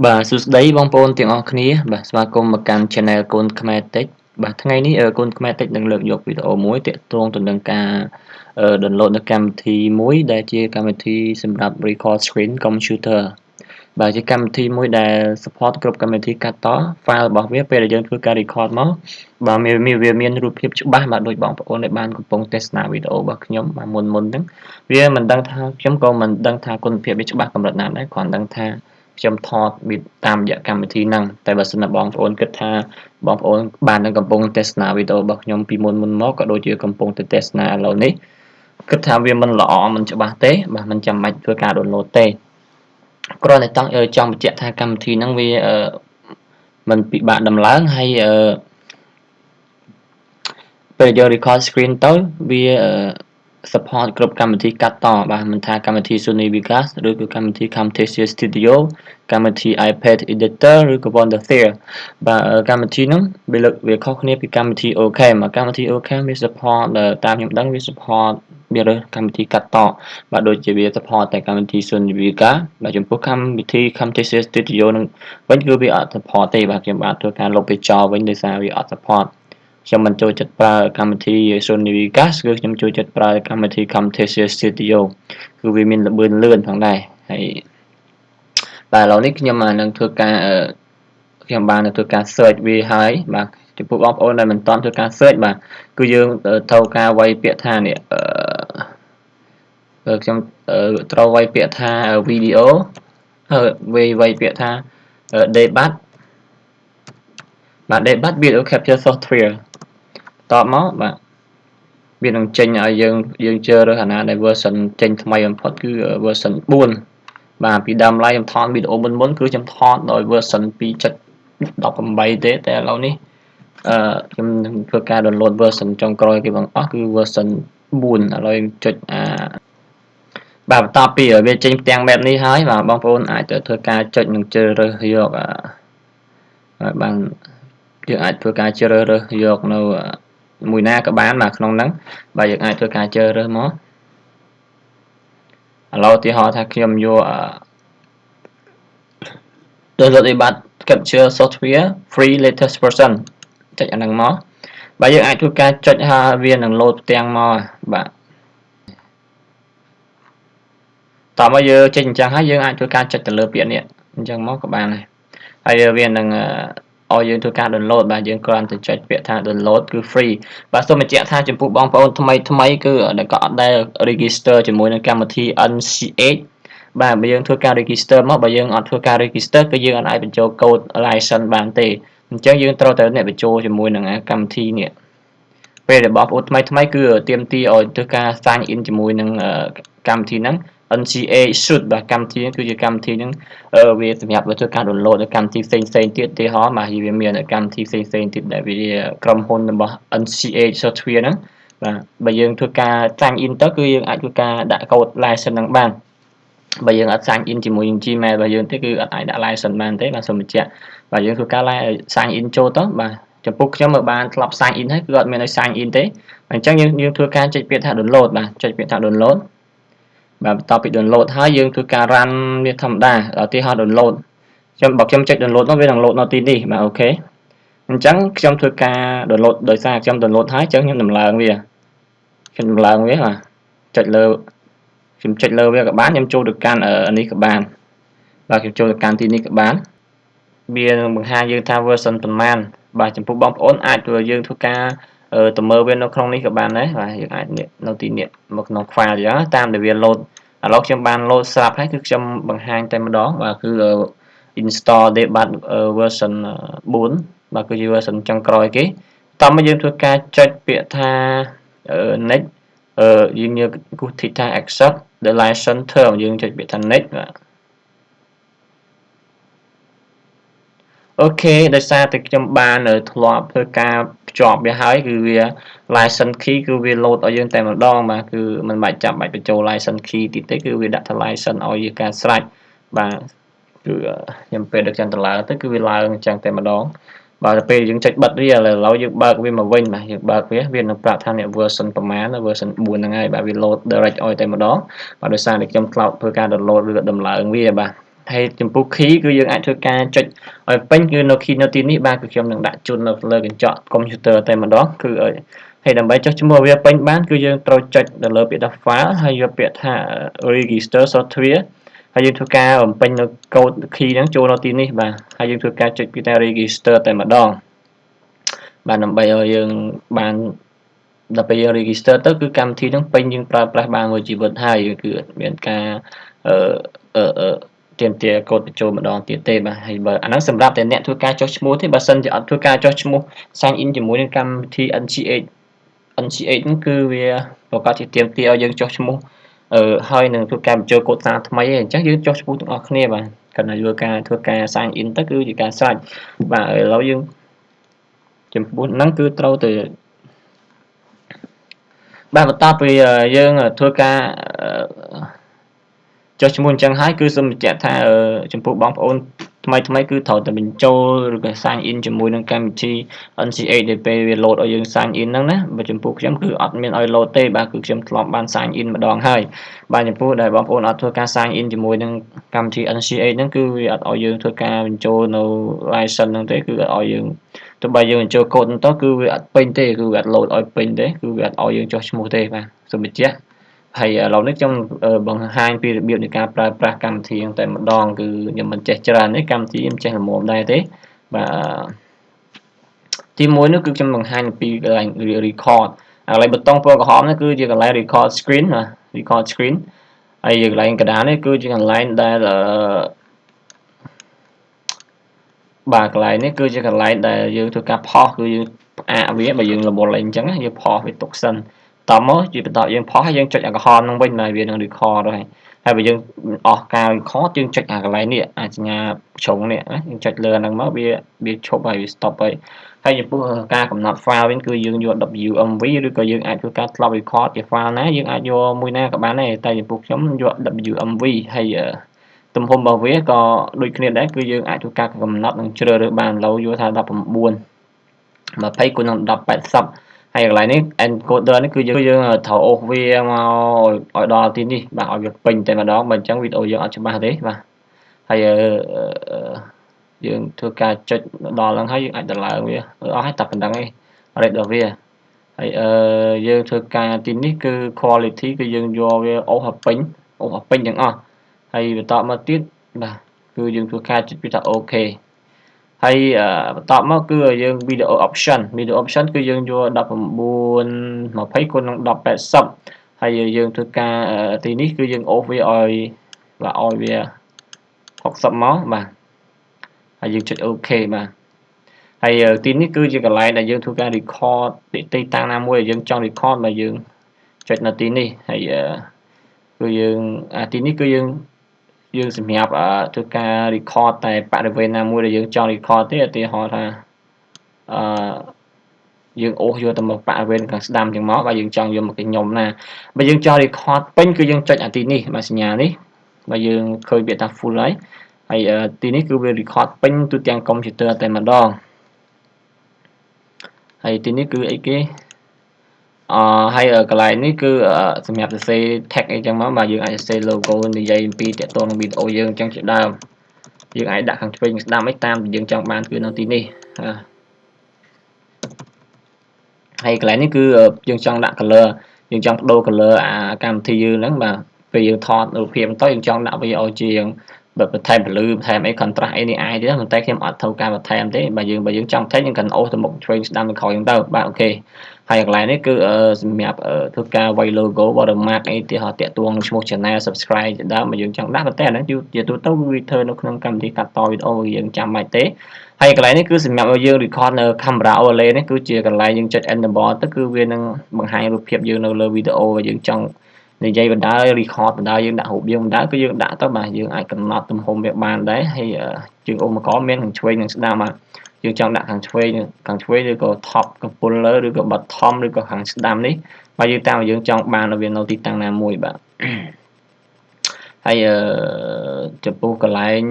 បាទសួស្តីបងប្អូនទាំងអស់គ្នាបាទស្វាគមន៍មកកាន់ Channel កូនខ្មែរតិចបាទថ្ងៃនេះកូនខ្មែរតិចនឹងលើកយកវីដេអូមួយទាក់ទងទៅនឹងការdownload នៅកម្មវិធីមួយដែលជាកម្មវិធីសម្រាប់ record screen computer បាទជាកម្មវិធីមួយដែល support គ្រប់កម្មវិធីកាត់ត file របស់វាពេលដែលយើងធ្វើការ record មកបាទវាមានរូបភាពច្បាស់បាទដូចបងប្អូនដែលបានកំពុងទស្សនាវីដេអូរបស់ខ្ញុំបាទមុនហ្នឹងវាមិនដឹងថាខ្ញុំក៏មិនដឹងថាគុណភាពវាច្បាស់កម្រិតណាដែរគ្រាន់ដឹងថាខ្ញុំថតវាតាមរយៈកម្មវិធីហ្នឹងតែបើសិនណាបងប្អូនគិតថាបងប្អូនបាននឹងកំពុងទស្សនាវីដេអូរបស់ខ្ញុំពីមុនមកក៏ដូចជាកំពុងទៅទស្សនាឥឡូវនេះគិតថាវាមិនល្អមិនច្បាស់ទេបាទមិនចាំបាច់ធ្វើការ download ទេគ្រាន់តែចង់បញ្ជាក់ថាកម្មវិធីហ្នឹងវាមិនពិបាកដំឡើងហើយពេលយក record screen ទៅវា support គ្រប់កម្មវិធីកាត់តបាទមិនថាកម្មវិធី Sony Vegas ឬក៏កម្មវិធី Camtasia Studio កម្មវិធី iPad Editor ឬក៏ Wondershare បាទកម្មវិធីហ្នឹងវាខុសគ្នាពីកម្មវិធី OK មកកម្មវិធី OK វា support តាមខ្ញុំដឹងវា support វារើសកម្មវិធីកាត់តបាទដូចជាវា support តែកម្មវិធី Sony Vegas បាទចំពោះកម្មវិធី Camtasia Studio ហ្នឹងវិញគឺវាអត់ support ទេបាទខ្ញុំបាទធ្វើការលុបវាចោលវិញដោយសារវាអត់ supportខ្ញុំមិនចូលចិត្តប្រើកម្មវិធី Sony Vegas គឺខ្ញុំចូលចិត្តប្រើកម្មវិធី Camtasia Studio គឺវាមានល្បឿនលឿនផងដែរហើយបាទឥឡូវនេះខ្ញុំនឹងធ្វើការខ្ញុំបានធ្វើការ search វាហើយបាទចំពោះបងប្អូនដែលមិនទាន់ធ្វើការ search បាទគឺយើងត្រូវការវាយពាក្យថានេះខ្ញុំត្រូវវាយពាក្យថា video វាយពាក្យថា debug បាទ debug video capture software តបមកបាទវានឹងចេញឲ្យយើងជឿរើសអាណាដែល version ចេញថ្មីបំផុតគឺ version 4បាទពីដើមឡើយខ្ញុំថតវីដេអូមុនគឺខ្ញុំថតដោយ version 2.18 ទេតែឥឡូវនេះខ្ញុំនឹងធ្វើការ download version ចុងក្រោយគេបងអស់គឺ version 4ឥឡូវចុចបាទបន្ទាប់ពីវាចេញផ្ទាំងបែបនេះហើយបាទបងប្អូនអាចទៅធ្វើការចុចនឹងជ្រើសរើសយកបានយើងអាចធ្វើការជ្រើសរើសយកនៅមួយណាក៏បានបាទក្នុងហ្នឹងបាទយើងអាចធ្វើការជ្រើសរើសមកឥឡូវឧទាហរណ៍ថាខ្ញុំយកdownload debug capture software free latest version ចុចអាហ្នឹងមកបាទយើងអាចធ្វើការចុចហើយវានឹង load ផ្ទាំងមកបាទតោះមកយើងចេញអញ្ចឹងហើយយើងអាចធ្វើការចុចទៅលើពាក្យនេះអញ្ចឹងមកក៏បានដែរហើយវានឹងឲ្យយើងធ្វើការ download បាទយើងគ្រាន់តែចុចពាក្យថា download គឺ free បាទសូមបញ្ជាក់ថាចំពោះបងប្អូនថ្មីគឺក៏អត់ដែល register ជាមួយនឹងកម្មវិធី NCH បាទបើយើងធ្វើការ register មកបើយើងអត់ធ្វើការ register គឺយើងអាចបញ្ចូល code license បានទេអញ្ចឹងយើងត្រូវតែអ្នកបញ្ចូលជាមួយនឹងកម្មវិធីនេះពេលដែលបងប្អូនថ្មីគឺទាមទារឲ្យធ្វើការ sign in ជាមួយនឹងកម្មវិធីហ្នឹងNCA shoot បាទកម្មវិធីនេះគឺជាកម្មវិធីហ្នឹងវាសម្រាប់ធ្វើការ download នៅកម្មវិធីផ្សេងទៀតឧទាហរណ៍បាទវាមានកម្មវិធីផ្សេងទៀតដែលវាក្រុមហ៊ុនរបស់ NCA software ហ្នឹងបាទបើយើងធ្វើការ sign in ទៅគឺយើងអាចធ្វើការដាក់ code license ហ្នឹងបានបើយើងអត់ sign in ជាមួយនឹង Gmail របស់យើងទេគឺអត់អាចដាក់ license បានទេបាទសូមបញ្ជាក់បាទយើងធ្វើការ sign in ចូលទៅបាទចំពោះខ្ញុំមកបានធ្លាប់ sign in ហើយគឺអត់មានឲ្យ sign in ទេអញ្ចឹងយើងធ្វើការចុចពាក្យថា download បាទចុចពាក្យថា download បាទបន្ទាប់ពី download ហើយយើងធ្វើការ run វាធម្មតាឧទាហរណ៍ download ខ្ញុំចុច download មកវានឹង load នៅទីនេះបាទអូខេអញ្ចឹងខ្ញុំធ្វើការ download ដោយសារខ្ញុំ download ហើយអញ្ចឹងខ្ញុំដំឡើងវាបាទចុចលើខ្ញុំចុចលើវាក៏បានខ្ញុំចូលទៅកាន់នេះក៏បានបាទខ្ញុំចូលទៅកាន់ទីនេះក៏បានវានឹងបង្ហាញយើងថា version ប៉ុន្មានបាទចំពោះបងប្អូនអាចយើងធ្វើការទៅមើលវានៅក្នុងនេះក៏បានដែរបាទយើងអាចនៅទីនេះមកក្នុង file អញ្ចឹងតាមដែលវា load ឥឡូវខ្ញុំបាន load ស្រាប់ហើយគឺខ្ញុំបង្ហាញតែម្ដងបាទគឺ install debug version 4បាទគឺជា version ចុងក្រោយគេតោះមកយើងធ្វើការចុចពាក្យថា next យើងយកគូស tick ថា accept the license term យើងចុចពាក្យថា next បាទអូខេដោយសារតែខ្ញុំបានធ្លាប់ធ្វើការភ្ជាប់វាហើយគឺវា license key គឺវា load ឲ្យយើងតែម្ដងបាទគឺមិនបាច់ចាំបាច់បញ្ចូល license key ទៀតទេគឺវាដាក់ថា license ឲ្យយើងការស្រេចបាទគឺខ្ញុំពេលដឹកចាំទៅឡើងទៅគឺវាឡើងអញ្ចឹងតែម្ដងបាទទៅពេលយើងចុចបិទវាឥឡូវយើងបើកវាមកវិញបាទយើងបើកវានឹងប្រាប់ថាអ្នក version ប្រមាណ version 4ហ្នឹងហើយបាទវា load direct ឲ្យតែម្ដងបាទដោយសារតែខ្ញុំធ្លាប់ធ្វើការ download ឬដំឡើងវាបាទ ហើយចំពោះ key គឺយើងអាចធ្វើការចុចឲ្យពេញគឺនៅ key នៅទីនេះបាទគឺខ្ញុំនឹងដាក់ជូននៅលើកញ្ចក់ computer តែម្ដងគឺហើយដើម្បីចុះឈ្មោះវាពេញបានគឺយើងត្រូវចុចនៅលើពាក្យថា file ហើយយកពាក្យថា register software ហើយយើងធ្វើការបំពេញនៅ code key ហ្នឹងចូលនៅទីនេះបាទហើយយើងធ្វើការចុចពាក្យថា register តែម្ដងបាទដើម្បីឲ្យយើងបានដល់ពេលយើង register ទៅគឺកម្មវិធីហ្នឹងពេញយើងប្រើប្រាស់បានមួយជីវិតហើយគឺមានការទាមទារកូដបញ្ចូលម្ដងទៀតទេបាទហើយបើអាហ្នឹងសម្រាប់តែអ្នកធ្វើការចុះឈ្មោះទេបើសិនជាអត់ធ្វើការចុះឈ្មោះ sign in ជាមួយនឹងកម្មវិធី NCH ហ្នឹងគឺវាប្រកាសជាទាមទារឲ្យយើងចុះឈ្មោះហើយនឹងធ្វើការបញ្ចូលកូដសារថ្មីឯងអញ្ចឹងយើងចុះឈ្មោះទាំងអស់គ្នាបាទគាត់ឲ្យធ្វើការ sign in ទៅគឺជាការស្រេចបាទឥឡូវយើងចំពោះហ្នឹងគឺត្រូវទៅបាទបន្ទាប់ពីយើងធ្វើការចុះឈ្មោះអញ្ចឹងហើយគឺសូមបញ្ជាក់ថាចំពោះបងប្អូនថ្មីគឺត្រូវតែបញ្ចូលឬក៏ sign in ជាមួយនឹងកម្មវិធី NCH ដែលពេលវា load ឲ្យយើង sign in ហ្នឹងណាបើចំពោះខ្ញុំគឺអត់មានឲ្យ load ទេបាទគឺខ្ញុំធ្លាប់បាន sign in ម្ដងហើយបាទចំពោះដែលបងប្អូនអត់ធ្វើការ sign in ជាមួយនឹងកម្មវិធី NCH ហ្នឹងគឺវាអត់ឲ្យយើងធ្វើការបញ្ចូលនៅ license ហ្នឹងទេគឺអត់ឲ្យយើងទោះបីយើងបញ្ចូលកូដហ្នឹងទៅគឺវាអត់ពេញទេគឺវាអត់ load ឲ្យពេញទេគឺវាអត់ឲ្យយើងចុះឈ្មោះទេបាទសូមបញ្ជាក់ហើយឥឡូវនេះខ្ញុំបង្ហាញពីរបៀបនៃការប្រើប្រាស់កម្មវិធីតែម្ដងគឺខ្ញុំមិនចេះច្រើនទេកម្មវិធីខ្ញុំចេះល្មមដែរទេបាទទី1នោះគឺខ្ញុំបង្ហាញពីកន្លែង record កន្លែងប៊ូតុងពណ៌ក្រហមនេះគឺជាកន្លែង record screen ណា record screen ហើយកន្លែងកណ្ដាលនេះគឺជាកន្លែងដែលបាទកន្លែងនេះគឺជាកន្លែងដែលយើងធ្វើការផុសគឺយើងផ្អាកវាបើយើងរវល់អីអញ្ចឹងយើងផុសវាទុកសិនតមកជាបន្តយើងផុសហើយយើងចុចអាក្រហមហ្នឹងវិញហើយវានឹង record ហើយបើយើងអស់ការ record យើងចុចអាកន្លែងនេះអាសញ្ញាជ្រុងនេះណាយើងចុចលើហ្នឹងមកវាឈប់ហើយវា stop ហើយចំពោះការកំណត់ file វិញគឺយើងយក WMV ឬក៏យើងអាចធ្វើការធ្លាប់ record ជា file ណាយើងអាចយកមួយណាក៏បានដែរតែចំពោះខ្ញុំយក WMV ហើយទំហំរបស់វាក៏ដូចគ្នាដែរគឺយើងអាចធ្វើការកំណត់និងជ្រើសរើសបានឡូវយកថា19 20គុណនឹង1080ហើយកន្លែងនេះ encoder នេះគឺយើងត្រូវអូសវាមកឲ្យដល់ទីនេះបាទឲ្យវាពេញតែម្ដងបើអញ្ចឹងវីដេអូយើងអត់ច្បាស់ទេបាទហើយយើងធ្វើការចុចដល់ហ្នឹងហើយយើងអាចតម្លើងវាអស់ហើយតែប៉ុណ្្នឹងឯង rate របស់វាហើយយើងធ្វើការទីនេះគឺ quality គឺយើងយកវាអូសឲ្យពេញទាំងអស់ហើយបន្តមកទៀតបាទគឺយើងធ្វើការចុចពីថា OK ហើយបន្តមកគឺយើង video option គឺយើងយក19 20គុណនឹង1080ហើយយើងធ្វើការទីនេះគឺយើងអូសវាឲ្យវា60មកបាទហើយយើងចុច OK បាទហើយទីនេះគឺជាកន្លែងដែលយើងធ្វើការ record ទីតាំងណាមួយដែលយើងចង់ record មកយើងចុចនៅទីនេះហើយគឺយើងទីនេះគឺយើងសម្រាប់ធ្វើការ record តែបរិវេណណាមួយដែលយើងចង់ record ទេឧទាហរណ៍ថាយើងអូសយកទៅមកបរិវេណខាងស្ដាំចឹងមកបើយើងចង់យកមកកញ្ញុំណាបើយើងចង់ record ពេញគឺយើងចុចអាទីនេះបាទសញ្ញានេះបើយើងឃើញវាថា full ហើយទីនេះគឺវា record ពេញទូទាំងកុំព្យូទ័រតែម្ដងហើយទីនេះគឺអីគេហើយកន្លែងនេះគឺសម្រាប់សរសេរ text អីចឹងមកបាទយើងអាចសរសេរ logo និយាយអំពីតកតងនឹងវីដេអូយើងអញ្ចឹងជាដើមយើងអាចដាក់ខាងឆ្វេងស្ដាំអីតាមដែលយើងចង់បានគឺនៅទីនេះហើយកន្លែងនេះគឺយើងចង់ដាក់ color យើងចង់បដូរ color កម្មវិធីយើងហ្នឹងបាទពេលយើងថតរូបភាពទៅយើងចង់ដាក់វាឲ្យជាបន្ថែមពលឺបន្ថែមអី contrast អីនេះអាចទេប៉ុន្តែខ្ញុំអត់ធ្វើការបន្ថែមទេបើយើងចង់បន្ថែមយើងកាន់អូសទៅមុខឆ្វេងស្ដាំទៅក្រោយហ្នឹងទៅបាទអូខេហើយកន្លែងនេះគឺសម្រាប់ធ្វើការវាយ logo watermark អីទីហោះតាក់ទងនឹងឈ្មោះ channel subscribe ជាដើមបើយើងចង់ដាក់ប៉ុន្តែអាហ្នឹងជាទូទៅវាធ្វើនៅក្នុងកម្មវិធីកាត់តវីដេអូយើងចាំបាច់ទេហើយកន្លែងនេះគឺសម្រាប់ឲ្យយើង record នៅ camera overlay នេះគឺជាកន្លែងយើងចុច enable ទៅគឺវានឹងបង្ហាញរូបភាពយើងនៅលើវីដេអូដែលយើងចង់និយាយបណ្ដា record បណ្ដាយើងដាក់រូបយើងបណ្ដាគឺយើងដាក់ទៅបាទយើងអាចកំណត់ទំហំវាបានដែរហើយយើងឧបករណ៍មានខាងឆ្វេងនិងស្ដាំបាទយើងចង់ដាក់ខាងឆ្វេងឬក៏ top កំពូលលើឬក៏ bottom ឬក៏ខាងស្ដាំនេះបើយើងតាមយើងចង់បានវានៅទីតាំងណាមួយបាទហើយចំពោះកន្លែង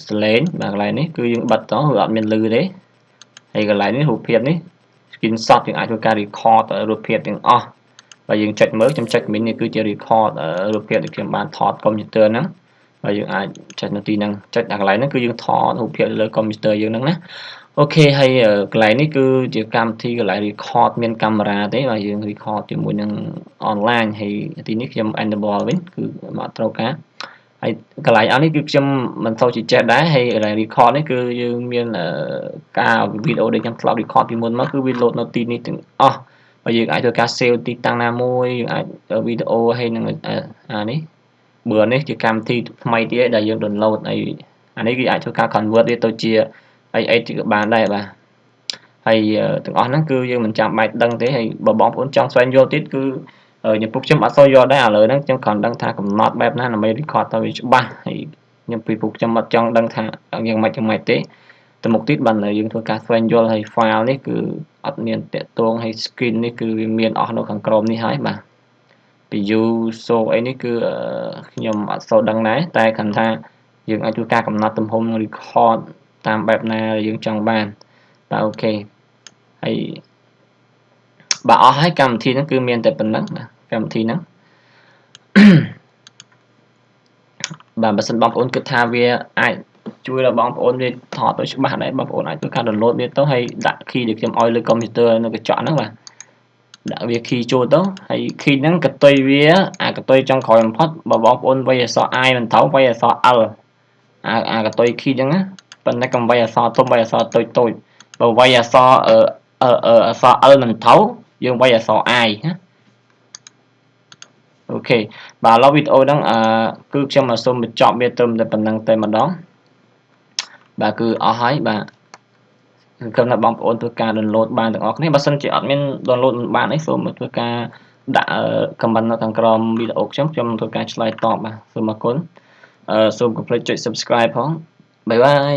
សលេងបាទកន្លែងនេះគឺយើងបិទទៅវាអត់មានលឺទេហើយកន្លែងនេះរូបភាពនេះ screenshot យើងអាចធ្វើការ record រូបភាពទាំងអស់បើយើងចុចមើលខ្ញុំចុចមីននេះគឺជា record រូបភាពដែលខ្ញុំបានថតកុំព្យូទ័រហ្នឹង ហើយយើងអាចចុចនៅទីហ្នឹងចុចដល់កន្លែងហ្នឹងគឺយើងថតរូបភាពលើកុំព្យូទ័រយើងហ្នឹងណាអូខេហើយកន្លែងនេះគឺជាកម្មវិធីកន្លែង record មានកាមេរ៉ាទេបាទយើង record ជាមួយនឹង online ហើយទីនេះខ្ញុំ enable វិញគឺមកត្រូវការហើយកន្លែងអស់នេះគឺខ្ញុំមិនសូវជាចេះដែរហើយកន្លែង record នេះគឺយើងមានការវីដេអូដែលខ្ញុំធ្លាប់ record ពីមុនមកគឺវា load នៅទីនេះទាំងអស់ហើយយើងអាចធ្វើការ save ទីតាំងណាមួយយើងអាចវីដេអូហើយនឹងអានេះបើនេះជាកម្មវិធីថ្មីទៀតដែលយើង download ហើយអានេះគឺអាចធ្វើការ convert វាទៅជាអីក៏បានដែរបាទហើយទាំងអស់ហ្នឹងគឺយើងមិនចាំបាច់ដឹងទេហើយបើបងប្អូនចង់ស្វែងយល់ទៀតគឺខ្ញុំពុកខ្ញុំអត់សូវយល់ដែរឥឡូវហ្នឹងខ្ញុំគ្រាន់ដឹងថាកំណត់បែបណាដើម្បី record ទៅវាច្បាស់ហើយខ្ញុំពីពុកខ្ញុំអត់ចង់ដឹងថាយ៉ាងម៉េចទេទៅមុខទៀតបានយើងធ្វើការស្វែងយល់ហើយ file នេះគឺអត់មានតាក់ទងហើយ screen នេះគឺវាមានអស់នៅខាងក្រោមនេះហើយបាទពី user អីនេះគឺខ្ញុំអត់សូវដឹងដែរតែគ្រាន់ថាយើងអាចធ្វើការកំណត់ទំហំ record តាមបែបណាយើងចង់បានបាទអូខេហើយបាទអស់ហើយកម្មវិធីហ្នឹងគឺមានតែប៉ុណ្្នឹងណាកម្មវិធីហ្នឹងបាទបើសិនបងប្អូនគិតថាវាអាចជួយដល់បងប្អូនវាថតទៅច្បាស់ដែរបងប្អូនអាចធ្វើការ download វាទៅហើយដាក់ key ដែលខ្ញុំឲ្យលើកុំព្យូទ័រនៅកញ្ចក់ហ្នឹងបាទដាក់វា key ចូលទៅហើយ key ហ្នឹងកតុយវាកតុយចុងក្រោយបំផុតបើបងប្អូនវាយអក្សរ I មិនត្រូវវាយអក្សរ L កតុយ key ហ្នឹងណាប៉ុន្តែកុំវាយអក្សរធំវាយអក្សរតូចបើវាយអក្សរអក្សរ L មិនត្រូវយើងវាយអក្សរ I ណាអូខេបាទឥឡូវវីដេអូហ្នឹងគឺខ្ញុំសូមបញ្ចប់វាត្រឹមតែប៉ុណ្្នឹងតែម្ដងបាទគឺអស់ហើយបាទគឺថាបងប្អូនធ្វើការ download បានទាំងអស់គ្នាបើសិនជាអត់មាន download មិនបានអីសូមធ្វើការដាក់ comment នៅខាងក្រោមវីដេអូខ្ញុំធ្វើការឆ្លើយតបបាទសូមអរគុណសូមកុំភ្លេចចុច subscribe ផងបាយបាយ